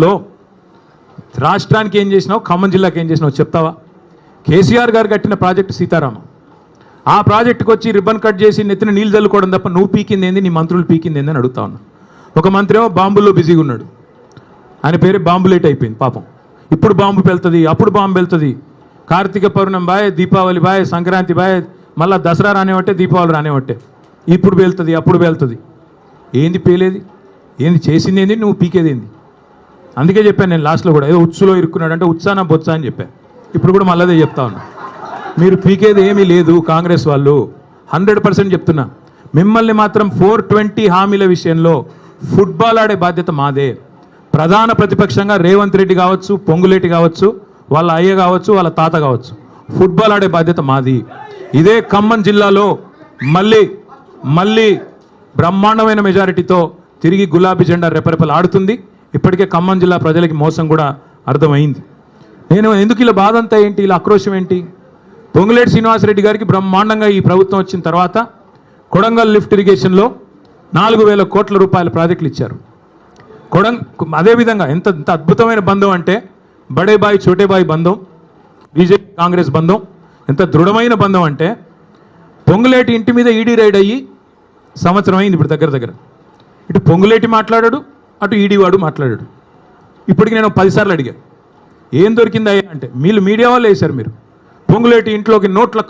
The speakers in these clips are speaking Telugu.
లో రాష్ట్రానికి ఏం చేసినావు, ఖమ్మం జిల్లాకి ఏం చేసినావు చెప్తావా? కేసీఆర్ గారు కట్టిన ప్రాజెక్టు సీతారామ, ఆ ప్రాజెక్టుకు వచ్చి రిబ్బన్ కట్ చేసి నెత్తిన నీళ్ళు చల్లుకోవడం తప్ప నువ్వు పీకింది ఏంది, నీ మంత్రులు పీకింది ఏంది అని అడుగుతా ఉన్నా. ఒక మంత్రి ఏమో బాంబుల్లో బిజీగా ఉన్నాడు, ఆయన పేరే బాంబులేట్ అయిపోయింది పాపం. ఇప్పుడు బాంబు వెళ్తుంది, అప్పుడు బాంబు వెళ్తుంది, Karthika Pournami bye, Deepavali bye, Sankranti bye, మళ్ళీ దసరా రానివట్టే, దీపావళి రానివట్టే, ఇప్పుడు వెళ్తుంది అప్పుడు వెళ్తుంది. ఏంది పేలేది, ఏంది చేసింది ఏంది, నువ్వు పీకేది ఏంది? అందుకే చెప్పాను నేను లాస్ట్లో కూడా, ఏదో ఉత్సులో ఇరుక్కున్నాడు అంటే ఉత్సాన బొత్స అని చెప్పాను. ఇప్పుడు కూడా మళ్ళీ అదే చెప్తా ఉన్నా, మీరు పీకేది ఏమీ లేదు కాంగ్రెస్ వాళ్ళు. 100% చెప్తున్నా, మిమ్మల్ని మాత్రం 420 హామీల విషయంలో ఫుట్బాల్ ఆడే బాధ్యత మాదే. ప్రధాన ప్రతిపక్షంగా రేవంత్ రెడ్డి కావచ్చు, పొంగులేటి కావచ్చు, వాళ్ళ అయ్య కావచ్చు, వాళ్ళ తాత కావచ్చు, ఫుట్బాల్ ఆడే బాధ్యత మాది. ఇదే ఖమ్మం జిల్లాలో మళ్ళీ బ్రహ్మాండమైన మెజారిటీతో తిరిగి గులాబీ జెండా రెపరెపలు ఆడుతుంది. ఇప్పటికే ఖమ్మం జిల్లా ప్రజలకి మోసం కూడా అర్థమైంది. నేను ఎందుకు ఇలా బాధ అంతా ఏంటి, ఇలా ఆక్రోశం ఏంటి? పొంగులేటి శ్రీనివాసరెడ్డి గారికి బ్రహ్మాండంగా ఈ ప్రభుత్వం వచ్చిన తర్వాత కొడంగల్ లిఫ్ట్ ఇరిగేషన్లో 4,000 కోట్ల రూపాయల ప్రాజెక్టులు ఇచ్చారు. అదేవిధంగా ఎంత అద్భుతమైన బంధం అంటే బడే బాయ్ చోటే బాయ్ బంధం, బీజేపీ కాంగ్రెస్ బంధం ఎంత దృఢమైన బంధం అంటే, పొంగులేటి ఇంటి మీద ఈడీ రైడ్ అయ్యి సంవత్సరం అయింది ఇప్పుడు దగ్గర. ఇటు పొంగులేటి మాట్లాడాడు, అటు ఈడీ వాడు మాట్లాడాడు. ఇప్పటికి నేను 10 సార్లు అడిగా, ఏం దొరికిందా అంటే, మీరు మీడియా వాళ్ళు వేశారు, మీరు పొంగులేటి ఇంట్లోకి నోట్ల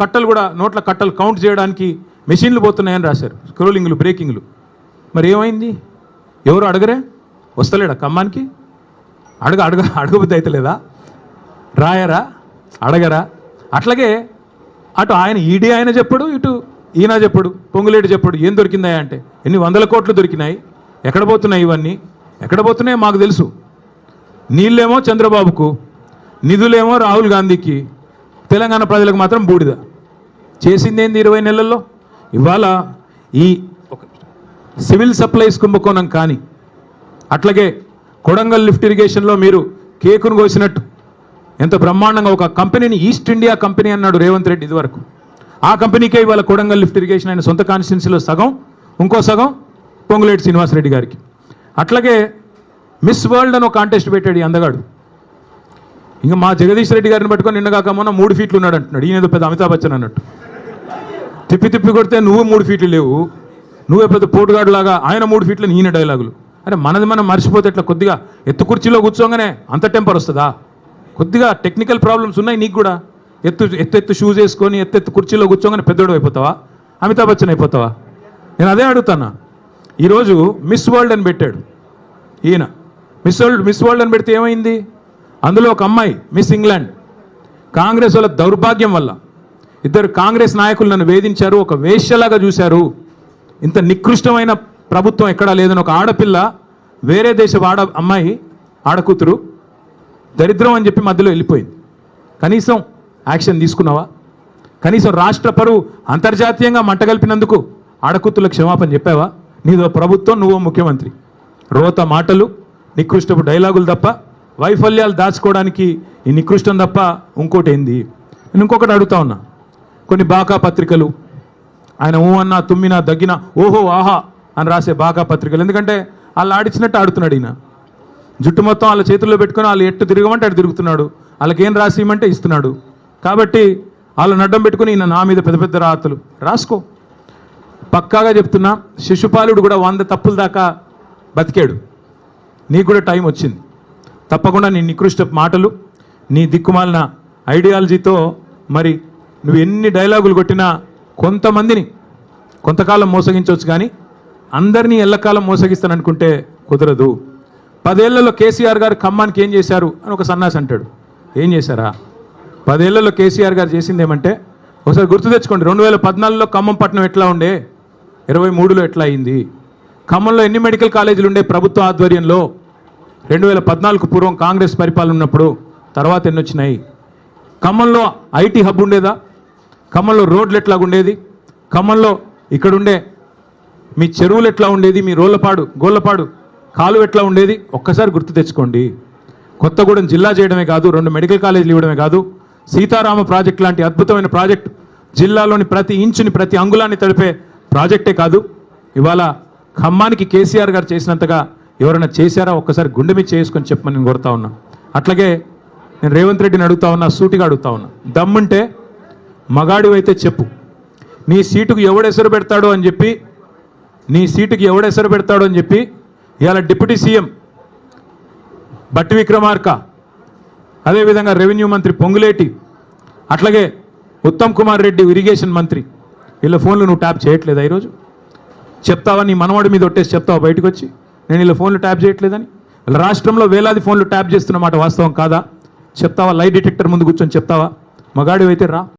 కట్టలు కౌంట్ చేయడానికి మెషిన్లు పోతున్నాయని రాశారు, స్క్రోలింగ్లు, బ్రేకింగ్లు. మరి ఏమైంది? ఎవరు అడగరే? వస్తలేడా ఖమ్మానికి? అడగబుద్ధి అయితే లేదా? రాయరా, అడగరా? అట్లాగే అటు ఆయన ఈడీ ఆయన చెప్పడు, ఇటు ఈయన చెప్పడు, పొంగులేటి చెప్పడు. ఏం దొరికిందా అంటే, ఎన్ని 100 కోట్లు దొరికినాయి, ఎక్కడ పోతున్నాయి ఇవన్నీ, ఎక్కడ పోతున్నాయో మాకు తెలుసు. నీళ్ళేమో చంద్రబాబుకు, నిధులేమో రాహుల్ గాంధీకి, తెలంగాణ ప్రజలకు మాత్రం బూడిద. చేసిందేంది 20 నెలల్లో? ఇవాళ ఈ సివిల్ సప్లైస్ కుంభకోణం కానీ, అట్లాగే కొడంగల్ లిఫ్ట్ ఇరిగేషన్లో మీరు కేకును కోసినట్టు ఎంత బ్రహ్మాండంగా ఒక కంపెనీని ఈస్ట్ ఇండియా కంపెనీ అన్నాడు రేవంత్ రెడ్డి ఇదివరకు. ఆ కంపెనీకే ఇవాళ కొడంగల్ లిఫ్ట్ ఇరిగేషన్ ఆయన సొంత కాన్స్టిట్యున్సీలో సగం, ఇంకో సగం పొంగులేటి శ్రీనివాసరెడ్డి గారికి. అట్లాగే మిస్ వరల్డ్ అని ఒక కాంటెస్ట్ పెట్టాడు ఈ అందగాడు. ఇంకా మా జగదీష్ రెడ్డి గారిని పట్టుకొని నిన్నగాక మొన్న 3 ఫీట్లు ఉన్నాడు అంటున్నాడు. ఈయన పెద్ద అమితాబ్ బచ్చన్ అన్నట్టు. తిప్పి కొడితే నువ్వు 3 ఫీట్లు లేవు, నువ్వే పెద్ద పోటుగాడు లాగా ఆయన 3 ఫీట్లు, ఈయన డైలాగులు. అరే మనది మనం మర్చిపోతే ఎట్లా? కొద్దిగా ఎత్తు కుర్చీలో కూర్చోగానే అంత టెంపర్ వస్తుందా? కొద్దిగా టెక్నికల్ ప్రాబ్లమ్స్ ఉన్నాయి నీకు కూడా. ఎత్తు షూస్ వేసుకొని ఎత్తు కుర్చీలో కూర్చోగానే పెద్దోడు అయిపోతావా, అమితాబ్ బచ్చన్ అయిపోతావా? నేను అదే అడుగుతాను. ఈరోజు మిస్ వరల్డ్ అని పెట్టాడు ఈయన. మిస్ వరల్డ్ అని పెడితే ఏమైంది? అందులో ఒక అమ్మాయి మిస్ ఇంగ్లాండ్. కాంగ్రెస్ వాళ్ళ దౌర్భాగ్యం వల్ల 2 కాంగ్రెస్ నాయకులు నన్ను వేధించారు, ఒక వేశ్యలాగా చూశారు. ఇంత నికృష్టమైన ప్రభుత్వం ఎక్కడా లేదని ఒక ఆడపిల్ల, వేరే దేశపు అమ్మాయి ఆడకూతురు దరిద్రం అని చెప్పి మధ్యలో వెళ్ళిపోయింది. కనీసం యాక్షన్ తీసుకున్నావా? కనీసం రాష్ట్ర పరువు అంతర్జాతీయంగా మంటగలిపినందుకు ఆడకూతులకు క్షమాపణ చెప్పావా? నీదో ప్రభుత్వం, నువ్వో ముఖ్యమంత్రి. రోత మాటలు, నికృష్టపు డైలాగులు తప్ప, వైఫల్యాలు దాచుకోవడానికి ఈ నికృష్టం తప్ప ఇంకోటి ఏంది? నేను ఇంకొకటి అడుగుతా ఉన్నా. కొన్ని బాకా పత్రికలు, ఆయన ఊ అన్నా తుమ్మినా దగ్గినా ఓహో ఆహా అని రాసే బాకా పత్రికలు, ఎందుకంటే వాళ్ళు ఆడిచ్చినట్టు ఆడుతున్నాడు ఈయన. జుట్టు మొత్తం వాళ్ళ చేతుల్లో పెట్టుకొని వాళ్ళు ఎట్టు తిరగమంటే అటు తిరుగుతున్నాడు, వాళ్ళకి ఏం రాసి ఇవ్వమంటే ఇస్తున్నాడు. కాబట్టి వాళ్ళని అడ్డం పెట్టుకుని ఈయన నా మీద పెద్ద పెద్ద రాతలు రాసుకో. పక్కాగా చెప్తున్నా, శిశుపాలుడు కూడా 100 తప్పుల దాకా బతికాడు. నీకు కూడా టైం వచ్చింది. తప్పకుండా నీ నికృష్ట మాటలు, నీ దిక్కుమాలిన ఐడియాలజీతో మరి నువ్వు ఎన్ని డైలాగులు కొట్టినా కొంతమందిని కొంతకాలం మోసగించవచ్చు, కానీ అందరినీ ఎల్లకాలం మోసగిస్తాననుకుంటే కుదరదు. 10 ఏళ్లలో కేసీఆర్ గారు ఖమ్మానికి ఏం చేశారు అని ఒక సన్నాసి అంటాడు. ఏం చేశారా? 10 ఏళ్లలో కేసీఆర్ గారు చేసింది ఏమంటే, ఒకసారి గుర్తు తెచ్చుకోండి. 2014లో ఖమ్మం పట్టణం ఎట్లా ఉండే, 23లో ఎట్లా అయింది? ఖమ్మంలో ఎన్ని మెడికల్ కాలేజీలు ఉండే ప్రభుత్వ ఆధ్వర్యంలో 2014కు పూర్వం కాంగ్రెస్ పరిపాలన ఉన్నప్పుడు? తర్వాత ఎన్ని వచ్చినాయి? ఖమ్మంలో ఐటీ హబ్ ఉండేదా? ఖమ్మంలో రోడ్లు ఎట్లా ఉండేది? ఖమ్మంలో ఇక్కడుండే మీ చెరువులు ఎట్లా ఉండేది? మీ గోళ్ళపాడు కాలు ఎట్లా ఉండేది? ఒక్కసారి గుర్తు తెచ్చుకోండి. కొత్తగూడెం జిల్లా చేయడమే కాదు, 2 మెడికల్ కాలేజీలు ఇవ్వడమే కాదు, సీతారామ ప్రాజెక్ట్ లాంటి అద్భుతమైన ప్రాజెక్టు, జిల్లాలోని ప్రతి ఇంచుని ప్రతి అంగుళాన్ని తడిపే ప్రాజెక్టే కాదు, ఇవాళ ఖమ్మానికి కేసీఆర్ గారు చేసినంతగా ఎవరైనా చేశారా ఒక్కసారి గుండె మీద చేసుకొని చెప్పమని నేను కోరుతా ఉన్నా. అట్లాగే నేను రేవంత్ రెడ్డిని అడుగుతా ఉన్నా, సూటిగా అడుగుతా ఉన్నా, దమ్ముంటే మగాడివైతే చెప్పు, నీ సీటుకు ఎవడెసరు పెడతాడో అని చెప్పి, నీ సీటుకి ఎవడెసరు పెడతాడో అని చెప్పి ఇవాళ డిప్యూటీ సీఎం బట్టి విక్రమార్క, అదేవిధంగా రెవెన్యూ మంత్రి పొంగులేటి, అట్లాగే ఉత్తమ్ కుమార్ రెడ్డి ఇరిగేషన్ మంత్రి, వీళ్ళ ఫోన్లు నువ్వు ట్యాప్ చేయట్లేదా? ఈరోజు చెప్తావా? నీ మనవాడి మీద ఒట్టేసి చెప్తావా బయటకు వచ్చి నేను వీళ్ళ ఫోన్లు ట్యాప్ చేయట్లేదని? రాష్ట్రంలో వేలాది ఫోన్లు ట్యాప్ చేస్తున్నమాట వాస్తవం కాదా? చెప్తావా? లై డిటెక్టర్ ముందు కూర్చొని చెప్తావా? మగాడివైతే రా.